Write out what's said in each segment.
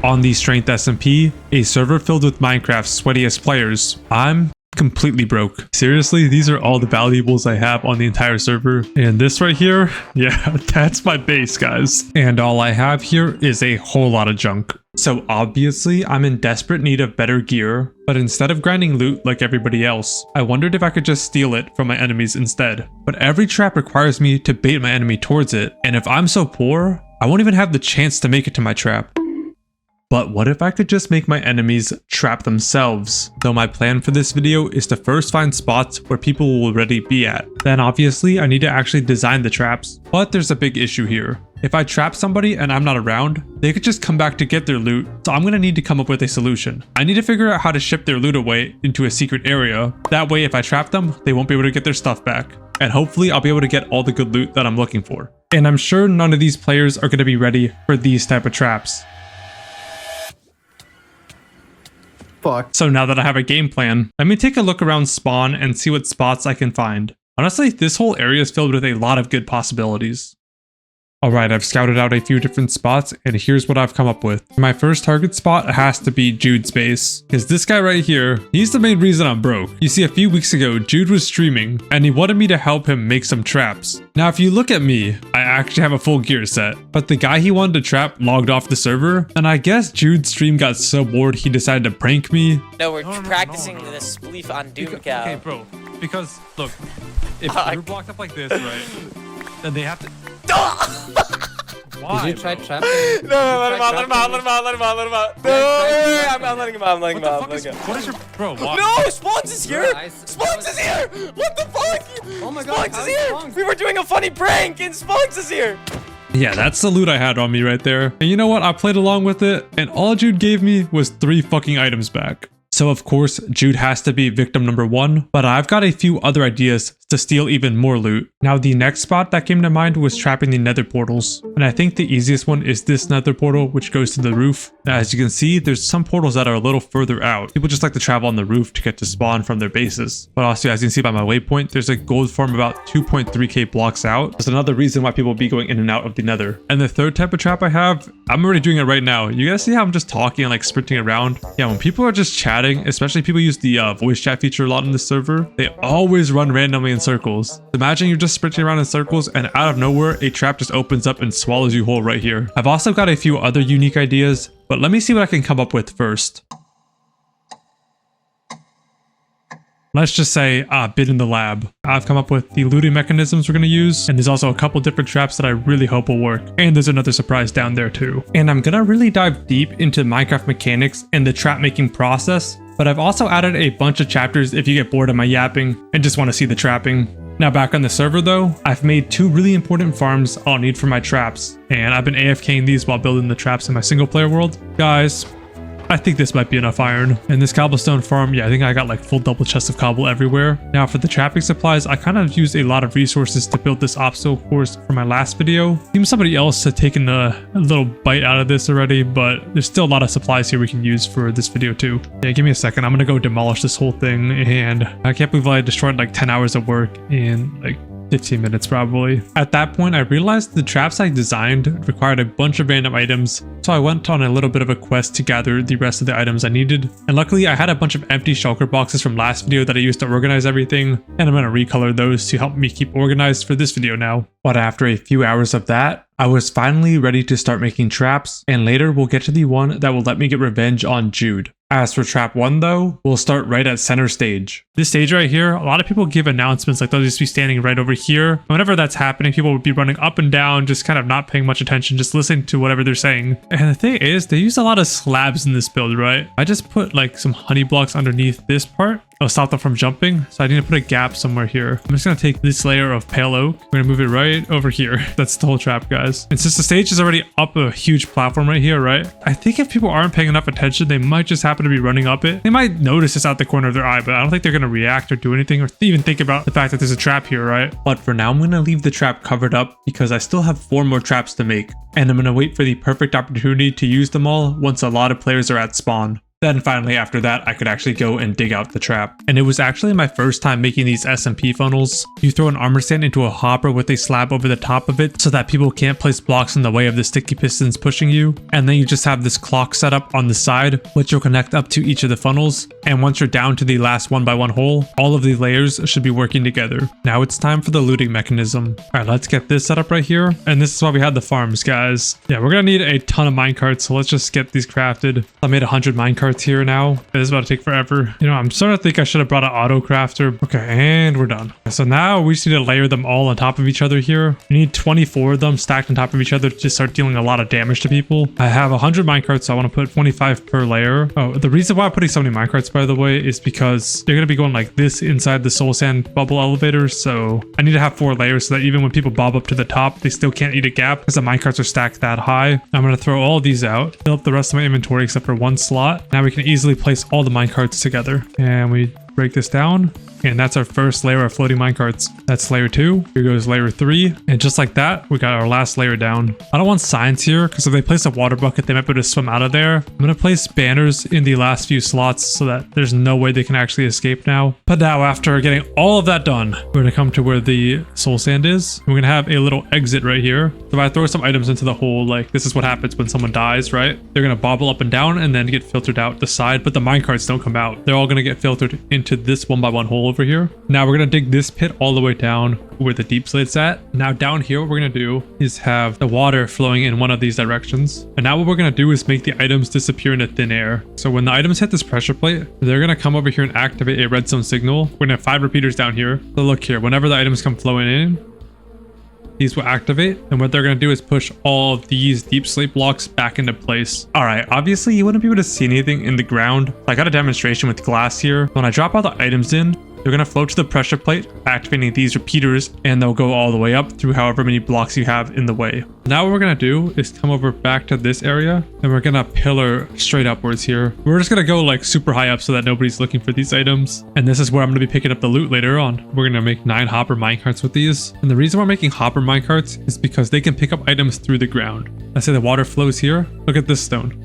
on the Strength SMP, a server filled with Minecraft's sweatiest players. I'm completely broke. Seriously, these are all the valuables I have on the entire server. And this right here, yeah, that's my base, guys. And all I have here is a whole lot of junk. So obviously, I'm in desperate need of better gear, but instead of grinding loot like everybody else, I wondered if I could just steal it from my enemies instead. But every trap requires me to bait my enemy towards it, and if I'm so poor, I won't even have the chance to make it to my trap. But what if I could just make my enemies trap themselves? Though my plan for this video is to first find spots where people will already be at. Then obviously I need to actually design the traps. But there's a big issue here. If I trap somebody and I'm not around, they could just come back to get their loot. So I'm gonna need to come up with a solution. I need to figure out how to ship their loot away into a secret area. That way if I trap them, they won't be able to get their stuff back. And hopefully I'll be able to get all the good loot that I'm looking for. And I'm sure none of these players are gonna be ready for these type of traps. Fuck. So now that I have a game plan, let me take a look around spawn and see what spots I can find. Honestly, this whole area is filled with a lot of good possibilities. Alright, I've scouted out a few different spots, and here's what I've come up with. My first target spot has to be Jude's base, because this guy right here, he's the main reason I'm broke. You see, a few weeks ago, Jude was streaming, and he wanted me to help him make some traps. Now, if you look at me, I actually have a full gear set, but the guy he wanted to trap logged off the server, and I guess Jude's stream got so bored he decided to prank me. No, we're practicing this spleef on doomedmoo. Okay, bro, because, look, if you're blocked up like this, right, then they have to... Why, Did you try trapping? No, let him out. No, I'm letting him out. What is your... Bro, why? No, Spawns is here! Spawns is here! What the fuck? Oh my god, Spawns is here! We were doing a funny prank and Spawns is here! Yeah, that's the loot I had on me right there. And you know what? I played along with it, and all Jude gave me was 3 fucking items back. So of course, Jude has to be victim number 1, but I've got a few other ideas to steal even more loot. Now the next spot that came to mind was trapping the nether portals, and I think the easiest one is this nether portal which goes to the roof. Now as you can see, there's some portals that are a little further out. People just like to travel on the roof to get to spawn from their bases. But also as you can see by my waypoint, there's a gold farm about 2.3k blocks out. That's another reason why people will be going in and out of the nether. And the third type of trap I have, I'm already doing it right now. You guys see how I'm just talking and like sprinting around? Yeah, when people are just chatting, especially people use the voice chat feature a lot in this server, they always run randomly in circles. Imagine you're just sprinting around in circles and out of nowhere, a trap just opens up and swallows you whole right here. I've also got a few other unique ideas, but let me see what I can come up with first. Let's just say bid in the lab. I've come up with the looting mechanisms we're going to use, and there's also a couple different traps that I really hope will work. And there's another surprise down there too. And I'm going to really dive deep into Minecraft mechanics and the trap making process, but I've also added a bunch of chapters if you get bored of my yapping and just want to see the trapping. Now back on the server though, I've made 2 really important farms I'll need for my traps, and I've been AFKing these while building the traps in my single player world. Guys, I think this might be enough iron. And this cobblestone farm, yeah, I think I got like full double chest of cobble everywhere. Now for the trapping supplies, I kind of used a lot of resources to build this obstacle course for my last video. Seems somebody else had taken a little bite out of this already, but there's still a lot of supplies here we can use for this video too. Yeah, give me a second. I'm gonna go demolish this whole thing, and I can't believe I destroyed like 10 hours of work in like 15 minutes probably. At that point, I realized the traps I designed required a bunch of random items, so I went on a little bit of a quest to gather the rest of the items I needed. And luckily, I had a bunch of empty shulker boxes from last video that I used to organize everything, and I'm going to recolor those to help me keep organized for this video now. But after a few hours of that, I was finally ready to start making traps, and later we'll get to the one that will let me get revenge on Jude. As for trap 1 though, we'll start right at center stage. This stage right here, a lot of people give announcements like they'll just be standing right over here. Whenever that's happening, people would be running up and down, just kind of not paying much attention, just listening to whatever they're saying. And the thing is, they use a lot of slabs in this build, right? I just put like some honey blocks underneath this part. It'll stop them from jumping, so I need to put a gap somewhere here. I'm just gonna take this layer of pale oak. We're gonna move it right over here. That's the whole trap, guys. And since the stage is already up a huge platform right here, right? I think if people aren't paying enough attention, they might just happen to be running up it. They might notice this out the corner of their eye, but I don't think they're gonna react or do anything or even think about the fact that there's a trap here, right? But for now, I'm gonna leave the trap covered up because I still have 4 more traps to make, and I'm gonna wait for the perfect opportunity to use them all once a lot of players are at spawn. Then finally after that, I could actually go and dig out the trap. And it was actually my first time making these SMP funnels. You throw an armor stand into a hopper with a slab over the top of it so that people can't place blocks in the way of the sticky pistons pushing you. And then you just have this clock set up on the side, which you'll connect up to each of the funnels. And once you're down to the last 1x1 hole, all of the layers should be working together. Now it's time for the looting mechanism. All right, let's get this set up right here. And this is why we had the farms, guys. Yeah, we're gonna need a ton of minecarts, so let's just get these crafted. I made 100 minecarts here now. This is about to take forever. You know, I'm starting to think I should have brought an auto crafter. Okay, and we're done. So now we just need to layer them all on top of each other here. We need 24 of them stacked on top of each other to start dealing a lot of damage to people. I have 100 minecarts, so I want to put 25 per layer. Oh, the reason why I'm putting so many minecarts, by the way, is because they're going to be going like this inside the soul sand bubble elevator. So I need to have 4 layers so that even when people bob up to the top, they still can't eat a gap because the minecarts are stacked that high. I'm going to throw all these out, fill up the rest of my inventory except for 1 slot. Now we can easily place all the minecarts together, and we break this down. And that's our first layer of floating minecarts. That's layer 2. Here goes layer 3. And just like that, we got our last layer down. I don't want signs here because if they place a water bucket, they might be able to swim out of there. I'm going to place banners in the last few slots so that there's no way they can actually escape now. But now after getting all of that done, we're going to come to where the soul sand is. We're going to have a little exit right here. So if I throw some items into the hole, like this is what happens when someone dies, right? They're going to bobble up and down and then get filtered out the side, but the minecarts don't come out. They're all going to get filtered into this 1x1 hole over here. Now we're going to dig this pit all the way down where the deep slate's at. Now down here, what we're going to do is have the water flowing in one of these directions. And now what we're going to do is make the items disappear into thin air. So when the items hit this pressure plate, they're going to come over here and activate a redstone signal. We're going to have 5 repeaters down here. So look here, whenever the items come flowing in, these will activate, and what they're going to do is push all of these deep slate blocks back into place. All right, obviously you wouldn't be able to see anything in the ground. I got a demonstration with glass here. When I drop all the items in, they're going to float to the pressure plate, activating these repeaters, and they'll go all the way up through however many blocks you have in the way. Now what we're going to do is come over back to this area, and we're going to pillar straight upwards here. We're just going to go like super high up so that nobody's looking for these items. And this is where I'm going to be picking up the loot later on. We're going to make 9 hopper minecarts with these. And the reason we're making hopper minecarts is because they can pick up items through the ground. Let's say the water flows here. Look at this stone.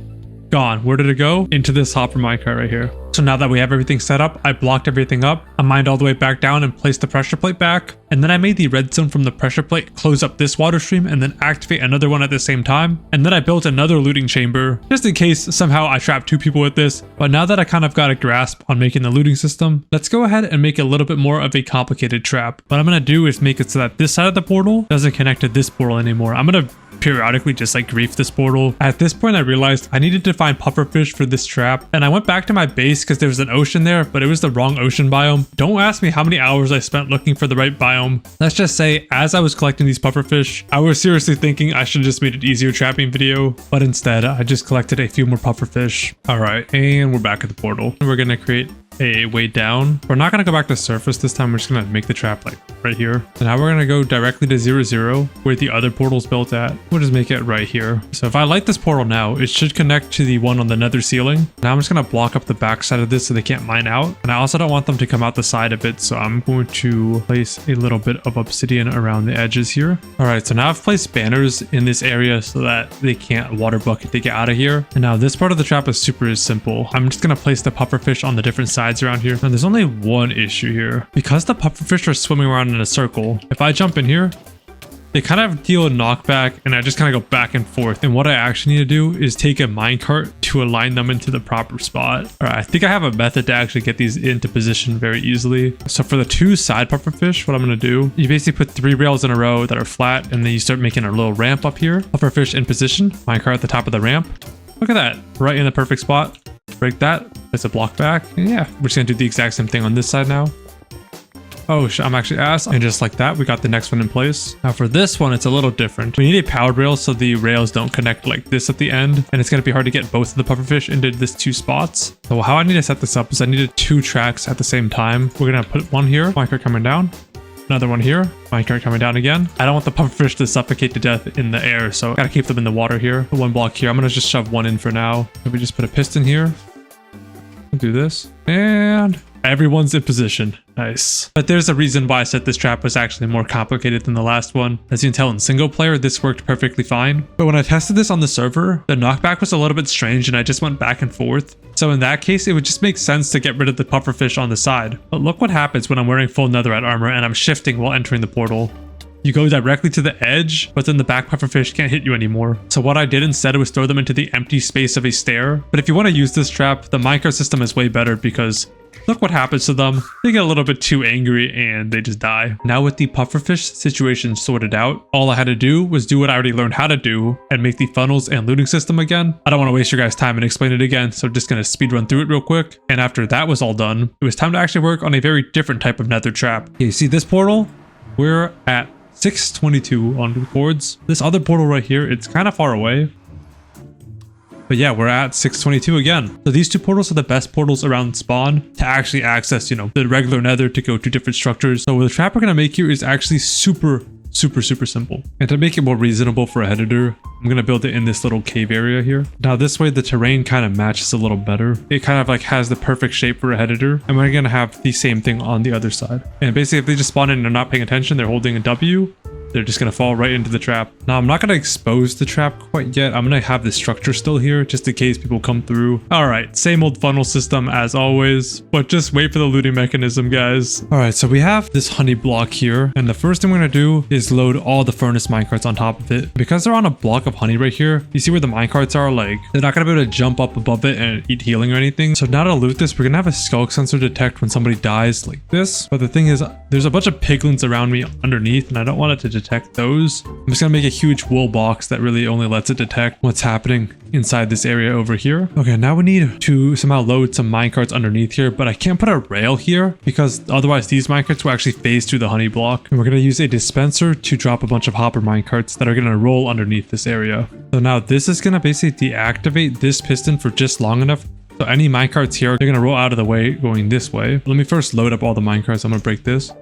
Gone. Where did it go? Into this hopper minecart right here. So now that we have everything set up, I blocked everything up. I mined all the way back down and placed the pressure plate back. And then I made the redstone from the pressure plate close up this water stream and then activate another one at the same time. And then I built another looting chamber just in case somehow I trapped 2 people with this. But now that I kind of got a grasp on making the looting system, let's go ahead and make a little bit more of a complicated trap. What I'm going to do is make it so that this side of the portal doesn't connect to this portal anymore. I'm going to periodically just like grief this portal. At this point, I realized I needed to find pufferfish for this trap, and I went back to my base because there was an ocean there, but it was the wrong ocean biome. Don't ask me how many hours I spent looking for the right biome. Let's just say as I was collecting these pufferfish, I was seriously thinking I should have just made it easier trapping video, but instead I just collected a few more pufferfish. All right, and we're back at the portal. We're gonna create a way down. We're not going to go back to surface this time. We're just going to make the trap like right here. And now we're going to go directly to 0, 0 where the other portal's built at. We'll just make it right here. So if I light this portal now, it should connect to the one on the nether ceiling. Now I'm just going to block up the back side of this so they can't mine out. And I also don't want them to come out the side a bit. So I'm going to place a little bit of obsidian around the edges here. All right, so now I've placed banners in this area so that they can't water bucket to get out of here. And now this part of the trap is super simple. I'm just going to place the pufferfish on the different sides around here. And there's only one issue here. Because the pufferfish are swimming around in a circle, if I jump in here, they kind of deal a knockback and I just kind of go back and forth. And what I actually need to do is take a minecart to align them into the proper spot. All right, I think I have a method to actually get these into position very easily. So for the 2 side pufferfish, what I'm going to do, you basically put 3 rails in a row that are flat, and then you start making a little ramp up here. Pufferfish in position, minecart at the top of the ramp. Look at that, right in the perfect spot. Break that, place a block back, and yeah, we're just gonna do the exact same thing on this side now. Oh shit, I'm actually ass. And just like that, we got the next one in place. Now for this one, it's a little different. We need a powered rail so the rails don't connect like this at the end, and it's gonna be hard to get both of the pufferfish into this 2 spots. So how I need to set this up is I needed 2 tracks at the same time. We're gonna put one here, minecart coming down. Another one here, minecart coming down again. I don't want the pufferfish to suffocate to death in the air, so I gotta keep them in the water here. Put 1 block here. I'm gonna just shove 1 in for now. Maybe just put a piston here. We'll do this, and everyone's in position. Nice. But there's a reason why I said this trap was actually more complicated than the last one. As you can tell in single player, this worked perfectly fine. But when I tested this on the server, the knockback was a little bit strange and I just went back and forth. So in that case, it would just make sense to get rid of the pufferfish on the side. But look what happens when I'm wearing full netherite armor and I'm shifting while entering the portal. You go directly to the edge, but then the back pufferfish can't hit you anymore. So what I did instead was throw them into the empty space of a stair. But if you want to use this trap, the minecart system is way better because look what happens to them. They get a little bit too angry and they just die. Now with the pufferfish situation sorted out, all I had to do was do what I already learned how to do and make the funnels and looting system again. I don't want to waste your guys' time and explain it again, so I'm just going to speed run through it real quick. And after that was all done, it was time to actually work on a very different type of nether trap. Okay, you see this portal? We're at 622 on the boards. This other portal right here, it's kind of far away. But yeah, we're at 622 again. So these two portals are the best portals around spawn to actually access, the regular nether to go to different structures. So the trap we're going to make here is actually super simple. And to make it more reasonable for a editor, I'm going to build it in this little cave area here. Now this way the terrain kind of matches a little better. It kind of like has the perfect shape for a editor. And we're going to have the same thing on the other side. And basically if they just spawn in and they're not paying attention, they're holding a W, they're just going to fall right into the trap. Now I'm not going to expose the trap quite yet. I'm going to have the structure still here just in case people come through. All right, same old funnel system as always, but just wait for the looting mechanism, guys. All right, so we have this honey block here. And the first thing we're going to do is load all the furnace minecarts on top of it. Because they're on a block of honey right here, you see where the minecarts are? Like, they're not going to be able to jump up above it and eat healing or anything. So now to loot this, we're going to have a skulk sensor detect when somebody dies like this. But the thing is, there's a bunch of piglins around me underneath and I don't want it to detect those. I'm just gonna make a huge wool box that really only lets it detect what's happening inside this area over here. Okay, now we need to somehow load some minecarts underneath here, but I can't put a rail here because otherwise these minecarts will actually phase through the honey block. And we're gonna use a dispenser to drop a bunch of hopper minecarts that are gonna roll underneath this area. So now this is gonna basically deactivate this piston for just long enough so any minecarts here, they're gonna roll out of the way going this way. Let me first load up all the minecarts. I'm gonna break this.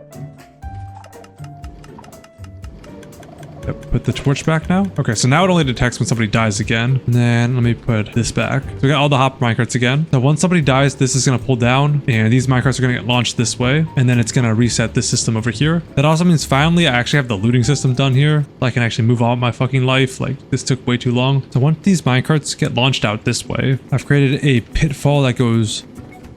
Put the torch back now. Okay, so now it only detects when somebody dies again. And then let me put this back. So we got all the hopper minecarts again. So once somebody dies, this is going to pull down and these minecarts are going to get launched this way. And then it's going to reset this system over here. That also means finally I actually have the looting system done here. So I can actually move on with my fucking life. Like this took way too long. So once these minecarts get launched out this way, I've created a pitfall that goes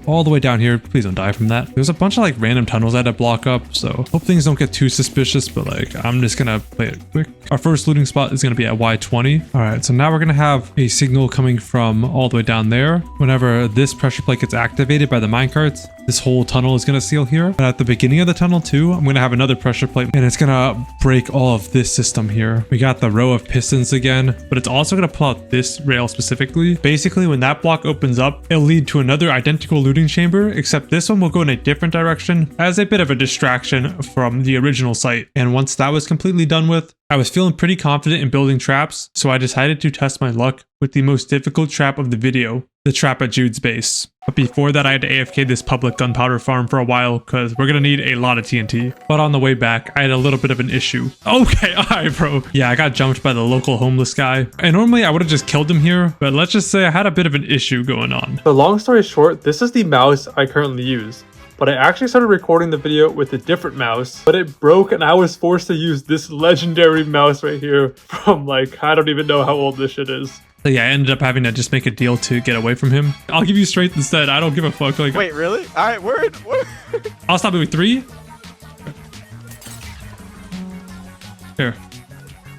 all the way down here. Please don't die from that. There's a bunch of like random tunnels I had to block up, so hope things don't get too suspicious, but like I'm just gonna play it quick. Our first looting spot is gonna be at Y20. All right, so now we're gonna have a signal coming from all the way down there. Whenever this pressure plate gets activated by the minecarts, this whole tunnel is going to seal here. But at the beginning of the tunnel too, I'm going to have another pressure plate and it's going to break all of this system here. We got the row of pistons again, but it's also going to pull out this rail specifically. Basically, when that block opens up, it'll lead to another identical looting chamber, except this one will go in a different direction as a bit of a distraction from the original site. And once that was completely done with, I was feeling pretty confident in building traps, so I decided to test my luck with the most difficult trap of the video, the trap at Jude's base. But before that, I had to AFK this public gunpowder farm for a while because we're gonna need a lot of TNT. But on the way back, I had a little bit of an issue. Okay, alright bro. Yeah, I got jumped by the local homeless guy. And normally I would have just killed him here, but let's just say I had a bit of an issue going on. So long story short, this is the mouse I currently use. But I actually started recording the video with a different mouse, but it broke and I was forced to use this legendary mouse right here from like, I don't even know how old this shit is. So yeah, I ended up having to just make a deal to get away from him. I'll give you strength instead. I don't give a fuck. Like, wait, really? All right, word. I'll stop it with 3. Here.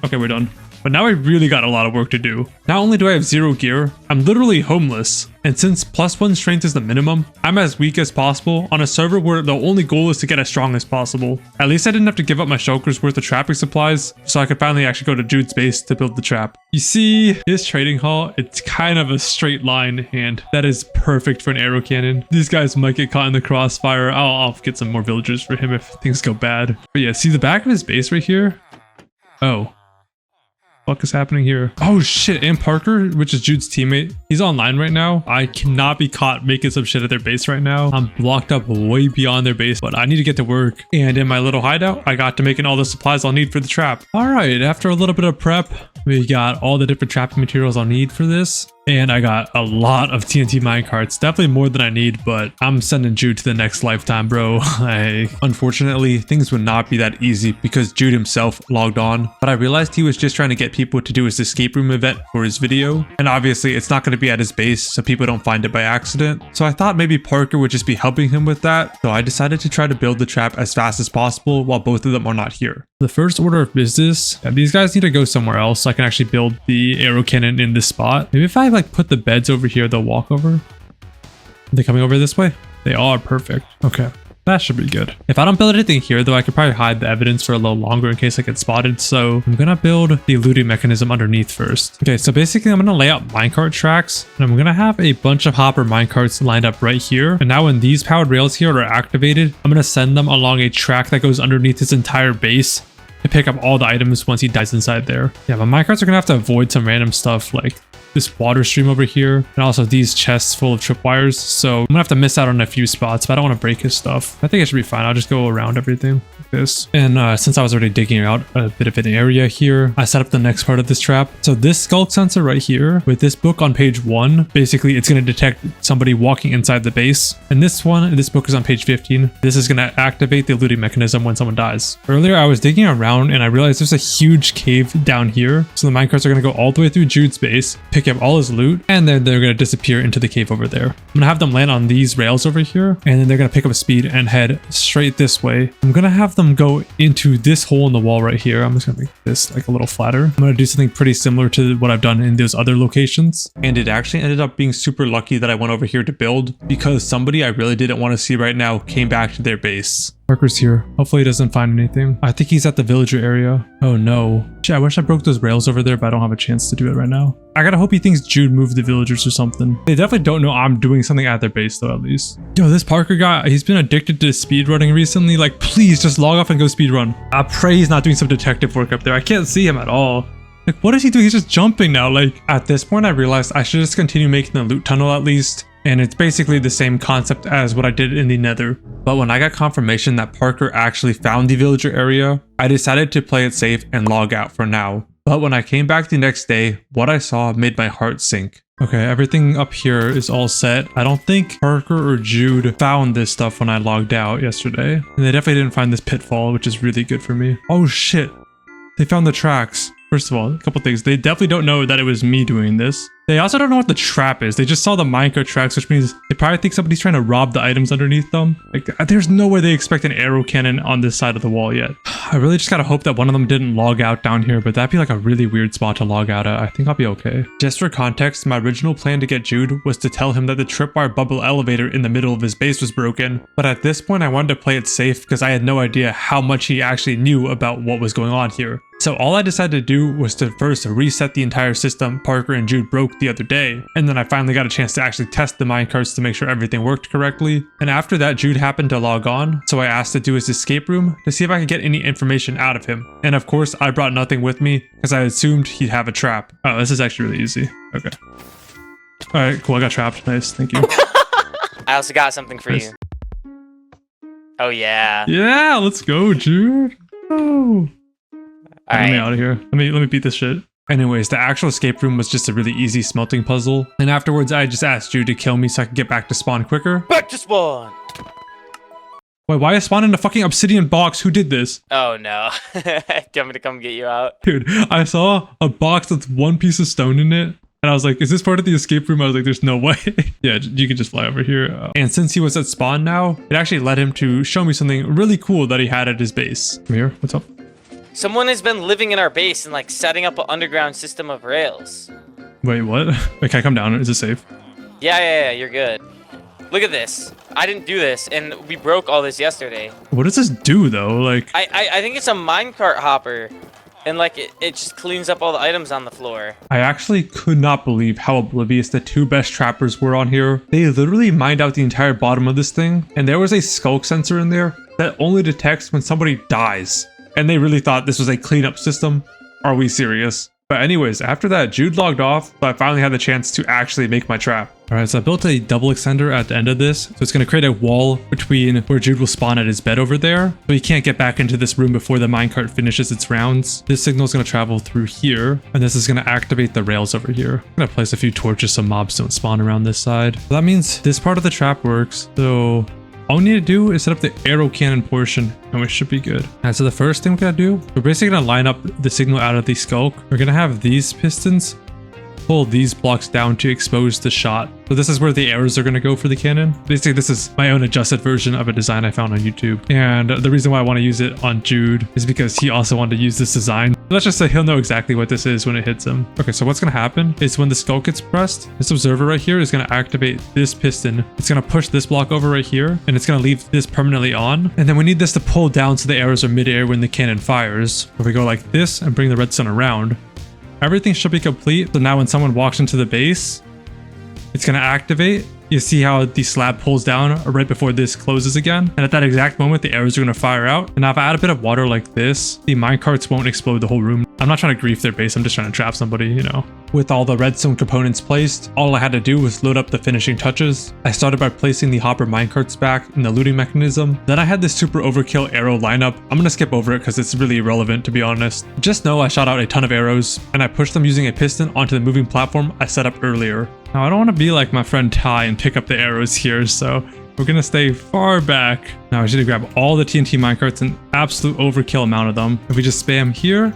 Okay, we're done. But now I really got a lot of work to do. Not only do I have 0 gear, I'm literally homeless. And since +1 strength is the minimum, I'm as weak as possible on a server where the only goal is to get as strong as possible. At least I didn't have to give up my shulker's worth of trapping supplies, so I could finally actually go to Jude's base to build the trap. You see, his trading hall, it's kind of a straight line, and that is perfect for an arrow cannon. These guys might get caught in the crossfire. I'll get some more villagers for him if things go bad. But yeah, see the back of his base right here? Oh. What is happening here? Oh shit, and Parker, which is Jude's teammate, he's online right now. I cannot be caught making some shit at their base right now. I'm blocked up way beyond their base, but I need to get to work. And in my little hideout, I got to making all the supplies I'll need for the trap. All right, after a little bit of prep, we got all the different trapping materials I'll need for this. And I got a lot of TNT minecarts, definitely more than I need, but I'm sending Jude to the next lifetime, bro. Unfortunately, things would not be that easy because Jude himself logged on, but I realized he was just trying to get people to do his escape room event for his video. And obviously it's not going to be at his base, so people don't find it by accident. So I thought maybe Parker would just be helping him with that. So I decided to try to build the trap as fast as possible while both of them are not here. The first order of business, these guys need to go somewhere else so I can actually build the arrow cannon in this spot. Maybe if I like put the beds over here, they'll walk over. Are they coming over this way? They are. Perfect. Okay. That should be good. If I don't build anything here though, I could probably hide the evidence for a little longer in case I get spotted. So I'm gonna build the looting mechanism underneath first. Okay, so basically I'm gonna lay out minecart tracks and I'm gonna have a bunch of hopper minecarts lined up right here. And now when these powered rails here are activated, I'm gonna send them along a track that goes underneath his entire base to pick up all the items once he dies inside there. Yeah, but minecarts are gonna have to avoid some random stuff like this water stream over here and also these chests full of tripwires. So I'm gonna have to miss out on a few spots, but I don't want to break his stuff. I think it should be fine. I'll just go around everything like this. And since I was already digging out a bit of an area here, I set up the next part of this trap. So this skulk sensor right here with this book on page 1, basically it's going to detect somebody walking inside the base. And this book is on page 15. This is going to activate the looting mechanism when someone dies. Earlier I was digging around and I realized there's a huge cave down here. So the minecarts are going to go all the way through Jude's base, pick up all his loot, and then they're going to disappear into the cave over there. I'm going to have them land on these rails over here, and then they're going to pick up speed and head straight this way. I'm going to have them go into this hole in the wall right here. I'm just going to make this like a little flatter. I'm going to do something pretty similar to what I've done in those other locations. And it actually ended up being super lucky that I went over here to build because somebody I really didn't want to see right now came back to their base. Parker's here. Hopefully he doesn't find anything. I think he's at the villager area. Oh no. Shit, I wish I broke those rails over there, but I don't have a chance to do it right now. I gotta hope he thinks Jude moved the villagers or something. They definitely don't know I'm doing something at their base though, at least. Yo, this Parker guy, he's been addicted to speedrunning recently. Like, please just log off and go speedrun. I pray he's not doing some detective work up there. I can't see him at all. Like, what is he doing? He's just jumping now. Like, at this point, I realized I should just continue making the loot tunnel at least. And it's basically the same concept as what I did in the Nether. But when I got confirmation that Parker actually found the villager area, I decided to play it safe and log out for now. But when I came back the next day, what I saw made my heart sink. Okay, everything up here is all set. I don't think Parker or Jude found this stuff when I logged out yesterday. And they definitely didn't find this pitfall, which is really good for me. Oh shit, they found the tracks. First of all, a couple things. They definitely don't know that it was me doing this. They also don't know what the trap is. They just saw the minecart tracks, which means they probably think somebody's trying to rob the items underneath them. Like, there's no way they expect an arrow cannon on this side of the wall yet. I really just gotta hope that one of them didn't log out down here, but that'd be like a really weird spot to log out at. I think I'll be okay. Just for context, my original plan to get Jude was to tell him that the tripwire bubble elevator in the middle of his base was broken. But at this point, I wanted to play it safe because I had no idea how much he actually knew about what was going on here. So all I decided to do was to first reset the entire system Parker and Jude broke the other day, and then I finally got a chance to actually test the minecarts to make sure everything worked correctly. And after that, Jude happened to log on, so I asked to do his escape room to see if I could get any information out of him. And of course, I brought nothing with me because I assumed he'd have a trap. Oh, this is actually really easy. Okay. All right, cool. I got trapped. Nice. Thank you. I also got something for you. Oh yeah. Yeah, let's go, Jude. Oh. All Let me right. out of here. Let me beat this shit. Anyways, the actual escape room was just a really easy smelting puzzle. And afterwards, I just asked Jude to kill me so I could get back to spawn quicker. Back to spawn. Wait, why is spawn in a fucking obsidian box? Who did this? Oh no. Do you want me to come get you out? Dude, I saw a box with one piece of stone in it. And I was like, is this part of the escape room? I was like, there's no way. Yeah, you can just fly over here. And since he was at spawn now, it actually led him to show me something really cool that he had at his base. Come here, what's up? Someone has been living in our base and like setting up an underground system of rails. Wait, what? Wait, can I come down? Is it safe? Yeah, you're good. Look at this. I didn't do this, and we broke all this yesterday. What does this do though? Like, I think it's a minecart hopper, and like it just cleans up all the items on the floor. I actually could not believe how oblivious the two best trappers were on here. They literally mined out the entire bottom of this thing, and there was a skulk sensor in there that only detects when somebody dies. And they really thought this was a cleanup system. Are we serious? But anyways, after that, Jude logged off, so I finally had the chance to actually make my trap. All right, so I built a double extender at the end of this. So it's going to create a wall between where Jude will spawn at his bed over there. So he can't get back into this room before the minecart finishes its rounds. This signal is going to travel through here, and this is going to activate the rails over here. I'm going to place a few torches so mobs don't spawn around this side. So that means this part of the trap works. So all we need to do is set up the arrow cannon portion and we should be good. And so the first thing we're gonna do, we're basically gonna line up the signal out of the skulk. We're gonna have these pistons pull these blocks down to expose the shot. So this is where the arrows are going to go for the cannon. Basically, this is my own adjusted version of a design I found on YouTube. And the reason why I want to use it on Jude is because he also wanted to use this design. Let's just say he'll know exactly what this is when it hits him. Okay, so what's going to happen is when the skull gets pressed, this observer right here is going to activate this piston. It's going to push this block over right here, and it's going to leave this permanently on. And then we need this to pull down so the arrows are midair when the cannon fires. If we go like this and bring the redstone around, everything should be complete. So now when someone walks into the base, it's going to activate. You see how the slab pulls down right before this closes again. And at that exact moment, the arrows are going to fire out. And now if I add a bit of water like this, the minecarts won't explode the whole room. I'm not trying to grief their base. I'm just trying to trap somebody, you know. With all the redstone components placed, all I had to do was load up the finishing touches. I started by placing the hopper minecarts back in the looting mechanism. Then I had this super overkill arrow lineup. I'm going to skip over it because it's really irrelevant, to be honest. Just know I shot out a ton of arrows and I pushed them using a piston onto the moving platform I set up earlier. Now I don't want to be like my friend Ty and pick up the arrows here, so we're going to stay far back. Now I should have grabbed all the TNT minecarts, an absolute overkill amount of them. If we just spam here,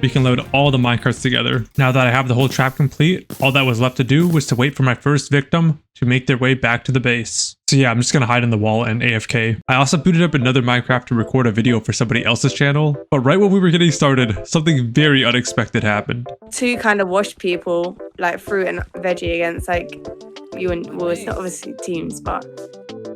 we can load all the minecarts together. Now that I have the whole trap complete, all that was left to do was to wait for my first victim to make their way back to the base. So yeah, I'm just gonna hide in the wall and AFK. I also booted up another Minecraft to record a video for somebody else's channel, but right when we were getting started, something very unexpected happened. Two kind of washed people, like fruit and veggie, against like you and, well, it's not obviously teams, but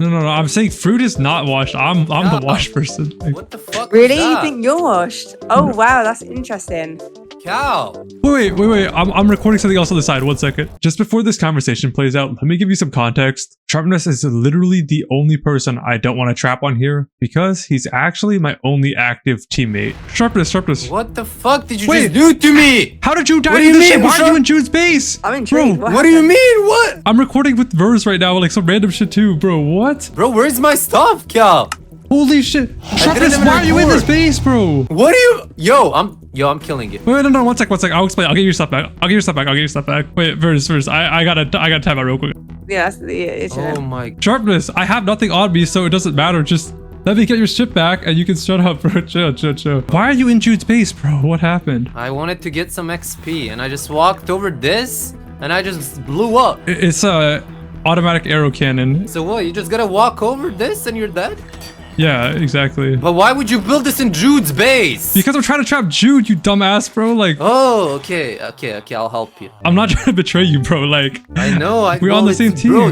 No, I'm saying fruit is not washed. I'm the washed person. What the fuck? really, you think you're washed? Oh wow, that's interesting. Cow. Wait. I'm recording something else on the side. 1 second. Just before this conversation plays out, let me give you some context. Sharpness is literally the only person I don't want to trap on here because he's actually my only active teammate. Sharpness. What the fuck did you just do to me? How did you die? What do you mean? Why are you in Jude's base? I'm intrigued. Bro, What do you mean? What? I'm recording with Verse right now, like some random shit too, bro. What? Bro, where's my stuff, Cal? Holy shit. Sharpness, even why are you in this record. base, bro? What are you? Yo, I'm killing it. Wait, no, 1 sec. I'll explain. I'll get your stuff back. Wait, Verse. I gotta time out real quick. Yeah, that's the issue. Oh my. Sharpness, I have nothing on me, so it doesn't matter. Just let me get your shit back and you can shut up, bro. Chill. Why are you in Jude's base, bro? What happened? I wanted to get some XP and I just walked over this and I just blew up. It's a automatic arrow cannon. So what? You just gotta walk over this and you're dead? Yeah, exactly. But why would you build this in Jude's base? Because I'm trying to trap Jude, you dumbass, bro. Like, Oh, okay, I'll help you. I'm not trying to betray you, bro. Like, I know. We're on the same team. Bro,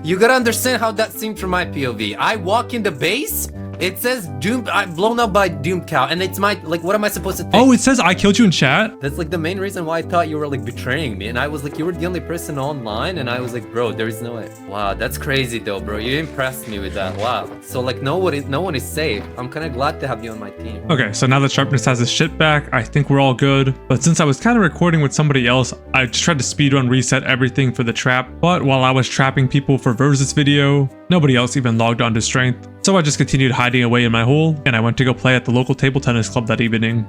you gotta understand how that seemed from my POV. I walk in the base, it says Doom, I'm blown up by Doom Cow, and it's my, like, what am I supposed to think? oh, it says I killed you in chat. That's like the main reason why I thought you were like betraying me, and I was like, you were the only person online, and I was like, bro, there is no way. Wow, that's crazy though, bro. You impressed me with that. Wow. So like, no one is safe. I'm kind of glad to have you on my team. Okay, so now that Sharpness has his shit back, I think we're all good. But since I was kind of recording with somebody else, I just tried to speedrun reset everything for the trap. But while I was trapping people for Versus video, nobody else even logged on to Strength. So I just continued hiding away in my hole, and I went to go play at the local table tennis club that evening.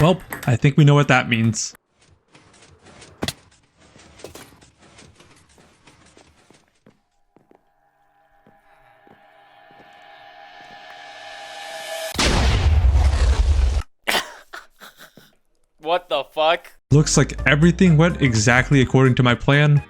Well, I think we know what that means. What the fuck? Looks like everything went exactly according to my plan.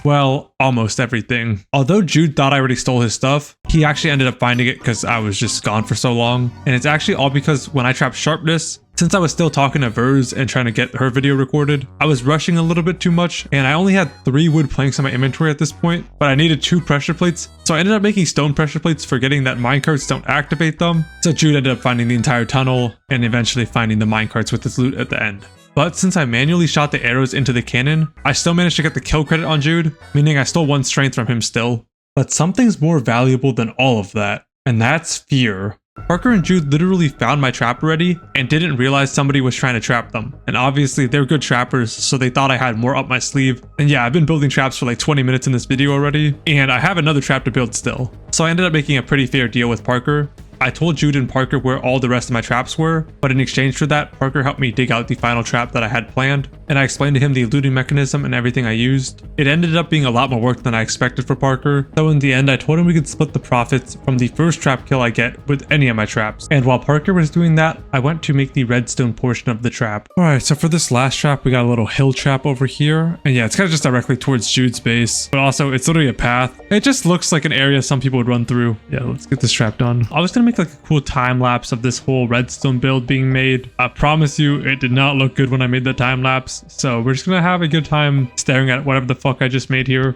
Well, almost everything. Although Jude thought I already stole his stuff, he actually ended up finding it because I was just gone for so long. And it's actually all because when I trapped Sharpness, since I was still talking to Verz and trying to get her video recorded, I was rushing a little bit too much, and I only had 3 wood planks in my inventory at this point, but I needed 2 pressure plates, so I ended up making stone pressure plates, forgetting that minecarts don't activate them. So Jude ended up finding the entire tunnel, and eventually finding the minecarts with its loot at the end. But since I manually shot the arrows into the cannon, I still managed to get the kill credit on Jude, meaning I stole 1 strength from him still. But something's more valuable than all of that, and that's fear. Parker and Jude literally found my trap already and didn't realize somebody was trying to trap them. And obviously they're good trappers, so they thought I had more up my sleeve. And yeah, I've been building traps for like 20 minutes in this video already, and I have another trap to build still. So I ended up making a pretty fair deal with Parker. I told Jude and Parker where all the rest of my traps were, but in exchange for that, Parker helped me dig out the final trap that I had planned, and I explained to him the looting mechanism and everything I used. It ended up being a lot more work than I expected for Parker, so in the end I told him we could split the profits from the first trap kill I get with any of my traps. And while Parker was doing that, I went to make the redstone portion of the trap. Alright, so for this last trap, we got a little hill trap over here, and yeah, it's kind of just directly towards Jude's base, but also it's literally a path. It just looks like an area some people would run through. Yeah, let's get this trap done. I was gonna make like a cool time lapse of this whole redstone build being made. I promise you, it did not look good when I made the time lapse, so we're just gonna have a good time staring at whatever the fuck I just made here.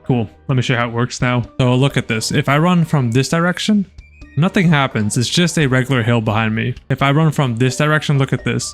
Cool, let me show you how it works now. So look at this. If I run from this direction, nothing happens. It's just a regular hill behind me. If I run from this direction, look at this.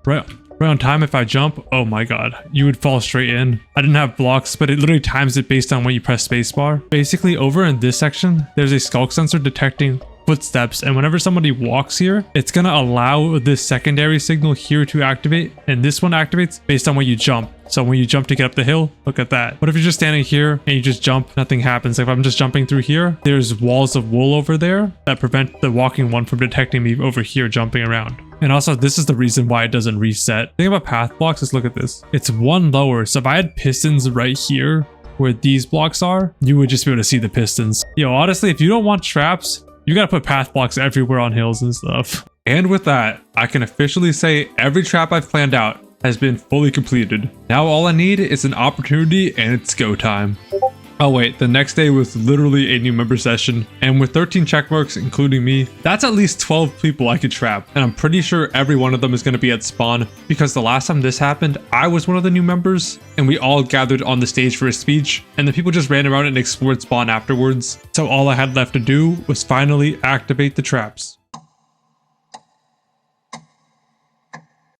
Right on time, if I jump, oh my god, you would fall straight in. I didn't have blocks, but it literally times it based on when you press spacebar. Basically, over in this section, there's a skulk sensor detecting footsteps, and whenever somebody walks here, it's gonna allow this secondary signal here to activate, and this one activates based on when you jump. So when you jump to get up the hill, look at that. What if you're just standing here and you just jump, nothing happens? Like if I'm just jumping through here, there's walls of wool over there that prevent the walking one from detecting me over here jumping around. And also, this is the reason why it doesn't reset. The thing about path blocks is, look at this. It's one lower, so if I had pistons right here where these blocks are, you would just be able to see the pistons. Yo, honestly, if you don't want traps, you gotta put path blocks everywhere on hills and stuff. And with that, I can officially say every trap I've planned out has been fully completed. Now all I need is an opportunity and it's go time. Oh wait, the next day was literally a new member session, and with 13 checkmarks, including me, that's at least 12 people I could trap, and I'm pretty sure every one of them is going to be at spawn, because the last time this happened, I was one of the new members, and we all gathered on the stage for a speech, and the people just ran around and explored spawn afterwards, so all I had left to do was finally activate the traps.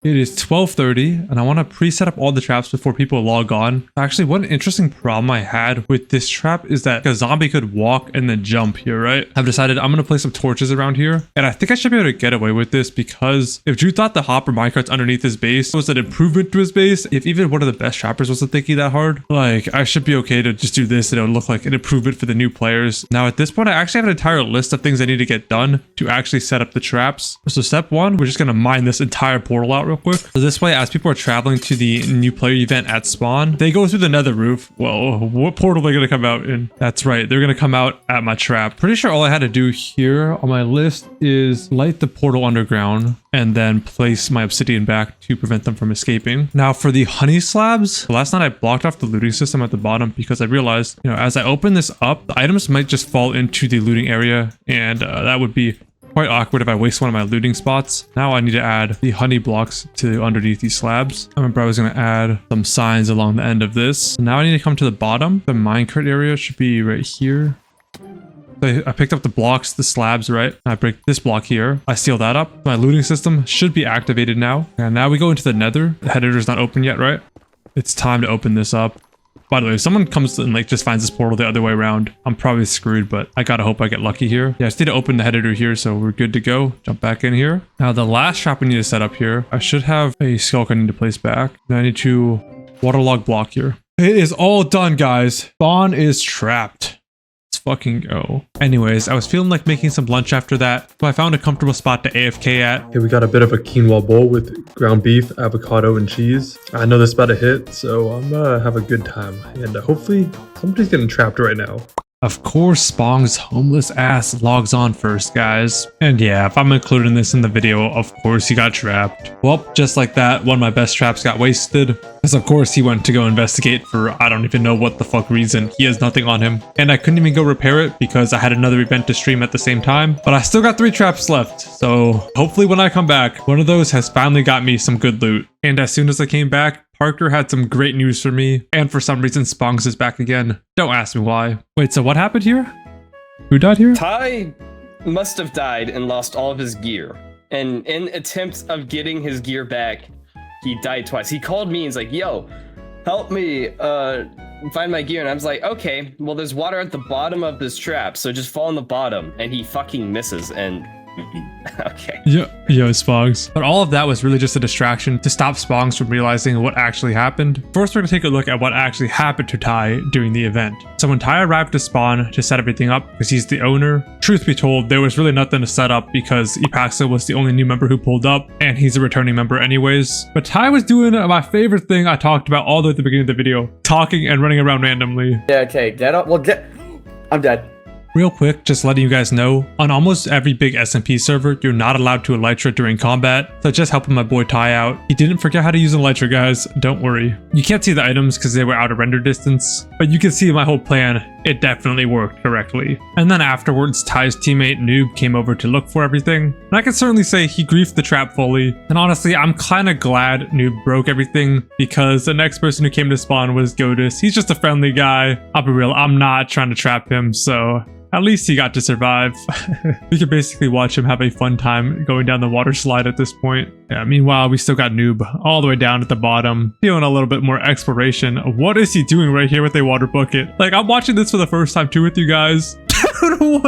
It is 12:30 and I want to pre-set up all the traps before people log on. Actually, one interesting problem I had with this trap is that a zombie could walk and then jump here, right? I've decided I'm going to place some torches around here, and I think I should be able to get away with this because if Jude thought the hopper minecarts underneath his base was an improvement to his base, if even one of the best trappers wasn't thinking that hard, like I should be okay to just do this and it'll look like an improvement for the new players. Now at this point, I actually have an entire list of things I need to get done to actually set up the traps. So step one, we're just going to mine this entire portal out real quick. So this way, as people are traveling to the new player event at spawn, they go through the nether roof. Well, what portal are they going to come out in? That's right, they're going to come out at my trap. Pretty sure all I had to do here on my list is light the portal underground and then place my obsidian back to prevent them from escaping. Now for the honey slabs, last night I blocked off the looting system at the bottom because I realized, you know, as I open this up, the items might just fall into the looting area, and that would be quite awkward if I waste one of my looting spots. Now I need to add the honey blocks to underneath these slabs. I remember I was going to add some signs along the end of this. So now I need to come to the bottom. The minecart area should be right here. So I picked up the blocks, the slabs, right? I break this block here. I seal that up. My looting system should be activated now. And now we go into the nether. The head editor is not open yet, right? It's time to open this up. By the way, if someone comes and like just finds this portal the other way around, I'm probably screwed, but I gotta hope I get lucky here. Yeah, I just need to open the head editor here, so we're good to go. Jump back in here. Now the last trap we need to set up here, I should have a skulk I need to place back. Then I need to waterlog block here. It is all done, guys. Spawn is trapped. Let's fucking go. Anyways, I was feeling like making some lunch after that, so I found a comfortable spot to AFK at. Okay, we got a bit of a quinoa bowl with ground beef, avocado, and cheese. I know this is about to hit, so I'm gonna have a good time. And hopefully somebody's getting trapped right now. Of course, Spong's homeless ass logs on first, guys. And yeah, if I'm including this in the video, of course he got trapped. Well, just like that, one of my best traps got wasted. Because of course he went to go investigate for I don't even know what the fuck reason. He has nothing on him. And I couldn't even go repair it because I had another event to stream at the same time. But I still got 3 traps left. So hopefully when I come back, one of those has finally got me some good loot. And as soon as I came back, Parker had some great news for me, and for some reason Spongs is back again. Don't ask me why. Wait, so what happened here? Who died here? Ty must have died and lost all of his gear. And in attempts of getting his gear back, he died twice. He called me and he's like, yo, help me. find my gear, and I was like, okay, well, there's water at the bottom of this trap, so just fall on the bottom. And he fucking misses, and okay. Yo, Spogs. But all of that was really just a distraction to stop Spogs from realizing what actually happened. First, we're gonna take a look at what actually happened to Ty during the event. So when Ty arrived to spawn to set everything up, because he's the owner, truth be told, there was really nothing to set up because Epaxial was the only new member who pulled up, and he's a returning member anyways. But Ty was doing my favorite thing I talked about all the way at the beginning of the video, talking and running around randomly. Yeah, okay, get up. Well, I'm dead. Real quick, just letting you guys know, on almost every big SMP server, you're not allowed to elytra during combat, so just helping my boy Ty out. He didn't forget how to use elytra, guys, don't worry. You can't see the items because they were out of render distance, but you can see my whole plan. It definitely worked correctly. And then afterwards, Ty's teammate Noob came over to look for everything, and I can certainly say he griefed the trap fully. And honestly, I'm kind of glad Noob broke everything because the next person who came to spawn was Godus. He's just a friendly guy. I'll be real, I'm not trying to trap him, so at least he got to survive. We could basically watch him have a fun time going down the water slide at this point. Yeah, meanwhile, we still got Noob all the way down at the bottom, feeling a little bit more exploration. What is he doing right here with a water bucket? Like, I'm watching this for the first time too with you guys. I don't know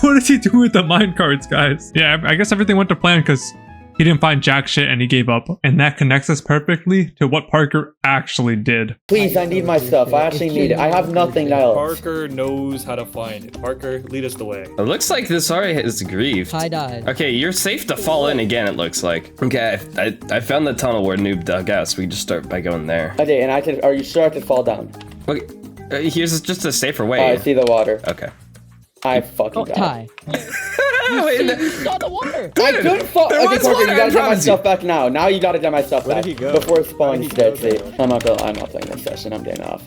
what is he doing with the mine carts, guys? Yeah, I guess everything went to plan because he didn't find jack shit and he gave up. And that connects us perfectly to what Parker actually did. Please, I need my stuff. I actually need it. I have nothing else. Parker knows how to find it. Parker, lead us the way. It looks like this already is grieved. I died. Okay, you're safe to fall in again, it looks like. Okay, I found the tunnel where Noob dug out, so we can just start by going there. Okay, and are you sure I could fall down? Okay, here's just a safer way. Oh, I see the water. Okay. I fucking died. Ty. You saw the water. I couldn't fall. There Okay, was Parker, water, you gotta I get my promise stuff back now. Now you gotta get my stuff Where back. did he go? Before Spawn's Where dead. did he See, go? I'm not playing this session. I'm getting off.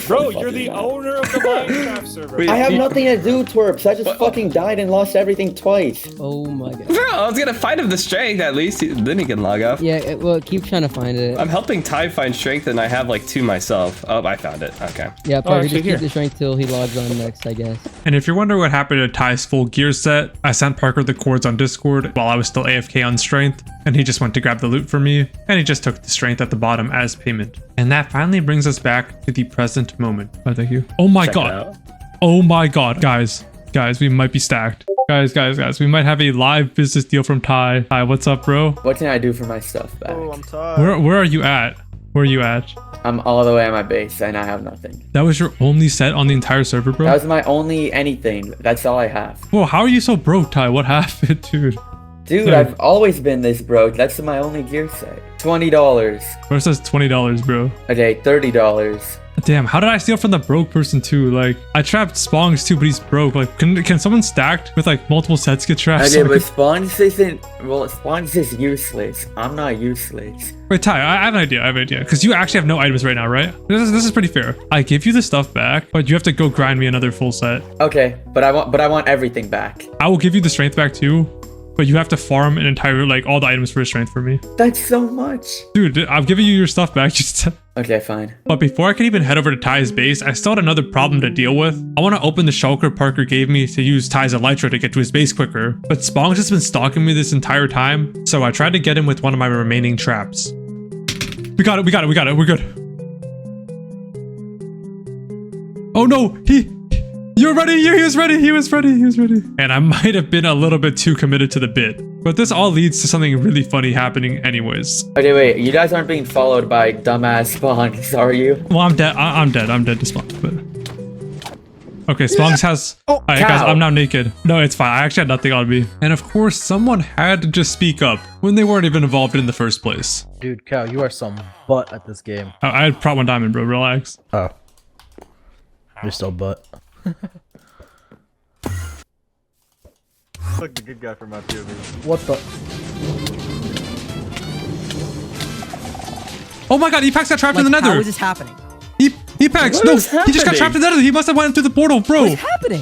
Bro, you're the owner of the Minecraft server. I have nothing to do, twerps. I just fucking died and lost everything twice. Oh my god. Bro, I was gonna find him the strength at least, then he can log off. Yeah, well, keep trying to find it. I'm helping Ty find strength and I have like 2 myself. Oh, I found it. Okay. Yeah, Parker, actually, just keep the strength till he logs on next, I guess. And if you're wondering what happened to Ty's full gear set, I sent Parker the cords on Discord while I was still AFK on strength, and he just went to grab the loot for me, and he just took the strength at the bottom as payment. And that finally brings us back to the present moment. Oh, thank you. Oh my god. Oh my god, guys, we might be stacked. Guys, we might have a live business deal from Ty. Ty, what's up, bro? What can I do for my stuff back? Oh, I'm tired. Where are you at? Where are you at? I'm all the way at my base and I have nothing. That was your only set on the entire server, bro? That was my only anything. That's all I have. Whoa, how are you so broke, Ty? What happened, dude? Dude, Yeah. I've always been this broke. That's my only gear set. $20. Where it says $20, bro? Okay, $30. Damn, how did I steal from the broke person too? Like, I trapped Spongs too, but he's broke. Like, can someone stacked with like multiple sets get trapped? Okay, but Spawns isn't. Well, Spawns is useless. I'm not useless. Wait, Ty, I have an idea. Because you actually have no items right now, right? This is pretty fair. I give you the stuff back, but you have to go grind me another full set. Okay, but I want everything back. I will give you the strength back too, but you have to farm an entire, like, all the items for strength for me. That's so much. Dude, I'm giving you your stuff back. Just. Okay, fine. But before I can even head over to Ty's base, I still had another problem to deal with. I want to open the shulker Parker gave me to use Ty's elytra to get to his base quicker, but Spongs has been stalking me this entire time, so I tried to get him with one of my remaining traps. We got it, we're good. Oh no, you were ready, he was ready. And I might have been a little bit too committed to the bit, but this all leads to something really funny happening anyways. Okay, wait. You guys aren't being followed by dumbass Spawns, are you? Well, I'm dead. I'm dead to Spongs, but... Okay, Spongs has... Alright, guys, I'm now naked. No, it's fine. I actually had nothing on me. And of course, someone had to just speak up when they weren't even involved in the first place. Dude, Cow, you are some butt at this game. I had Prot 1 diamond, bro. Relax. Oh. You're still butt. Look, the good guy from my POV. What the? Oh my god, Epax got trapped in the Nether. How is this happening? Epax, no, he just got trapped in the Nether. He must have went through the portal, bro. What's happening?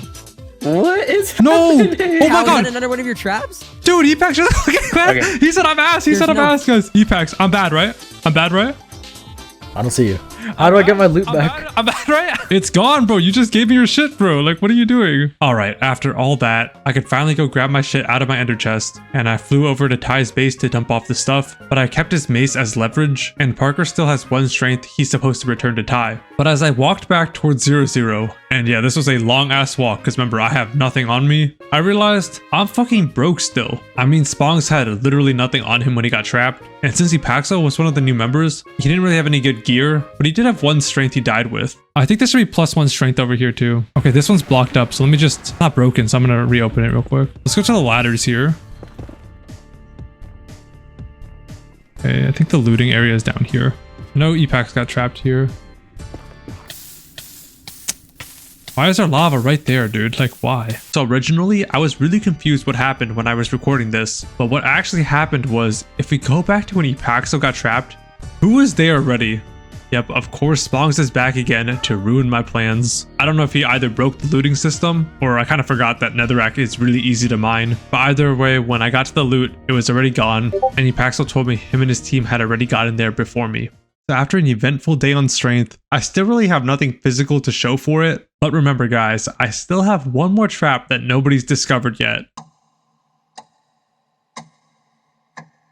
What is No! happening? Oh my god! Is that another one of your traps? Dude, Epax, just look at that. He said I'm ass. He said I'm no- ass, guys. Epax, I'm bad, right? I don't see you. How do I get my loot back? I'm bad, right? It's gone, bro. You just gave me your shit, bro. Like, what are you doing? All right, after all that, I could finally go grab my shit out of my ender chest, and I flew over to Ty's base to dump off the stuff, but I kept his mace as leverage, and Parker still has 1 strength he's supposed to return to Ty. But as I walked back towards 0-0, and yeah, this was a long ass walk, because remember, I have nothing on me, I realized I'm fucking broke still. I mean, Spongs had literally nothing on him when he got trapped, and since Epaxial was one of the new members, he didn't really have any good gear, but he did have 1 strength he died with. I think there should be +1 strength over here too. Okay, this one's blocked up, so let me just, it's not broken, so I'm gonna reopen it real quick. Let's go to the ladders here. Okay, I think the looting area is down here. I know Epax got trapped here. Why is there lava right there, dude? Like, why? So originally, I was really confused what happened when I was recording this, but what actually happened was, if we go back to when Epaxial got trapped, who was there already? Yep, of course, Spongs is back again to ruin my plans. I don't know if he either broke the looting system, or I kind of forgot that netherrack is really easy to mine. But either way, when I got to the loot, it was already gone, and Epaxial told me him and his team had already gotten there before me. So after an eventful day on strength, I still really have nothing physical to show for it. But remember guys, I still have 1 more trap that nobody's discovered yet.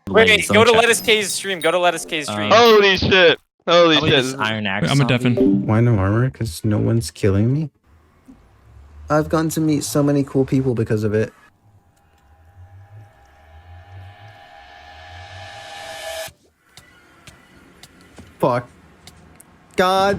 Wait, go to LettuceK's stream. Go to LettuceK's stream. Holy shit. Holy shit. Iron axe. I'm a deafen. Why no armor? Because no one's killing me? I've gotten to meet so many cool people because of it. Fuck. God.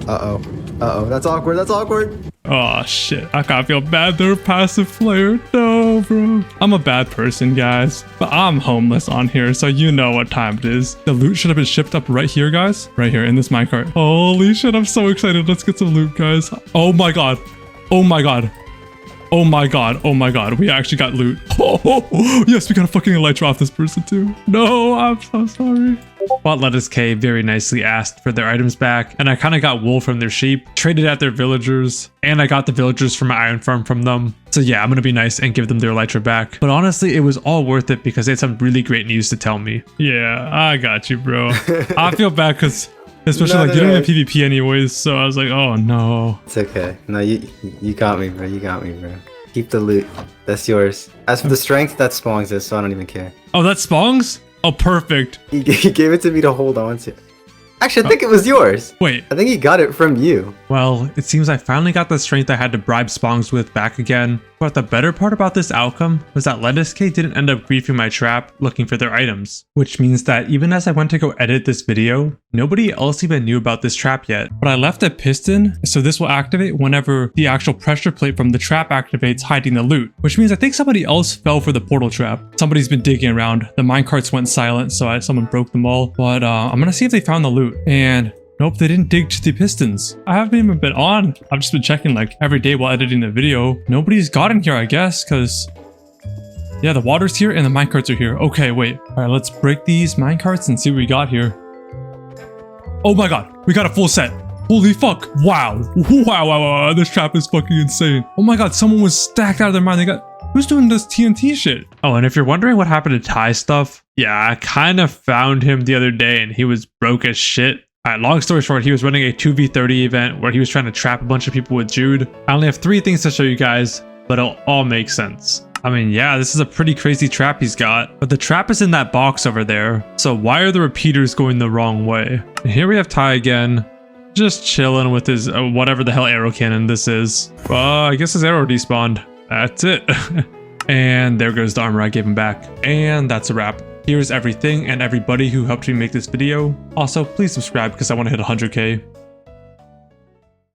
Uh-oh. Uh-oh. That's awkward. That's awkward. Oh shit, I kinda feel bad they're a passive player. No, bro. I'm a bad person, guys. But I'm homeless on here, so you know what time it is. The loot should have been shipped up right here, guys. Right here in this minecart. Holy shit, I'm so excited. Let's get some loot, guys. Oh my god. Oh my god. Oh my god. Oh my god. We actually got loot. Oh, yes, we got a fucking elytra off this person too. No, I'm so sorry. But LettuceK very nicely asked for their items back, and I kind of got wool from their sheep, traded at their villagers, and I got the villagers from my iron farm from them. So yeah, I'm gonna be nice and give them their elytra back. But honestly, it was all worth it because they had some really great news to tell me. Yeah, I got you, bro. I feel bad because especially you don't have PvP anyways, so I was like, oh no. It's okay. No, you got me, bro. You got me, bro. Keep the loot. That's yours. As for the strength, that's Spongs', so I don't even care. Oh, that's Spongs? Oh, perfect. He gave it to me to hold on to. Actually, I think it was yours. Wait. I think he got it from you. Well, it seems I finally got the strength I had to bribe Spongs with back again. But the better part about this outcome was that LettuceK didn't end up griefing my trap looking for their items. Which means that even as I went to go edit this video, nobody else even knew about this trap yet. But I left a piston, so this will activate whenever the actual pressure plate from the trap activates hiding the loot. Which means I think somebody else fell for the portal trap. Somebody's been digging around. The minecarts went silent, so someone broke them all. But I'm gonna see if they found the loot. And nope, they didn't dig to the pistons. I haven't even been on. I've just been checking like every day while editing the video. Nobody's got in here, I guess, because yeah, the water's here and the minecarts are here. Okay, wait. All right, let's break these minecarts and see what we got here. Oh my god, we got a full set. Holy fuck. Wow. Wow. This trap is fucking insane. Oh my god, someone was stacked out of their mind. They got... Who's doing this TNT shit? Oh, and if you're wondering what happened to Ty stuff, yeah, I kind of found him the other day and he was broke as shit. Alright, long story short, he was running a 2v30 event where he was trying to trap a bunch of people with Jude. I only have 3 things to show you guys, but it'll all make sense. I mean, yeah, this is a pretty crazy trap he's got, but the trap is in that box over there. So why are the repeaters going the wrong way? And here we have Ty again, just chilling with his whatever the hell arrow cannon this is. I guess his arrow despawned. That's it. And there goes the armor I gave him back. And that's a wrap. Here's everything and everybody who helped me make this video. Also, please subscribe because I want to hit 100K.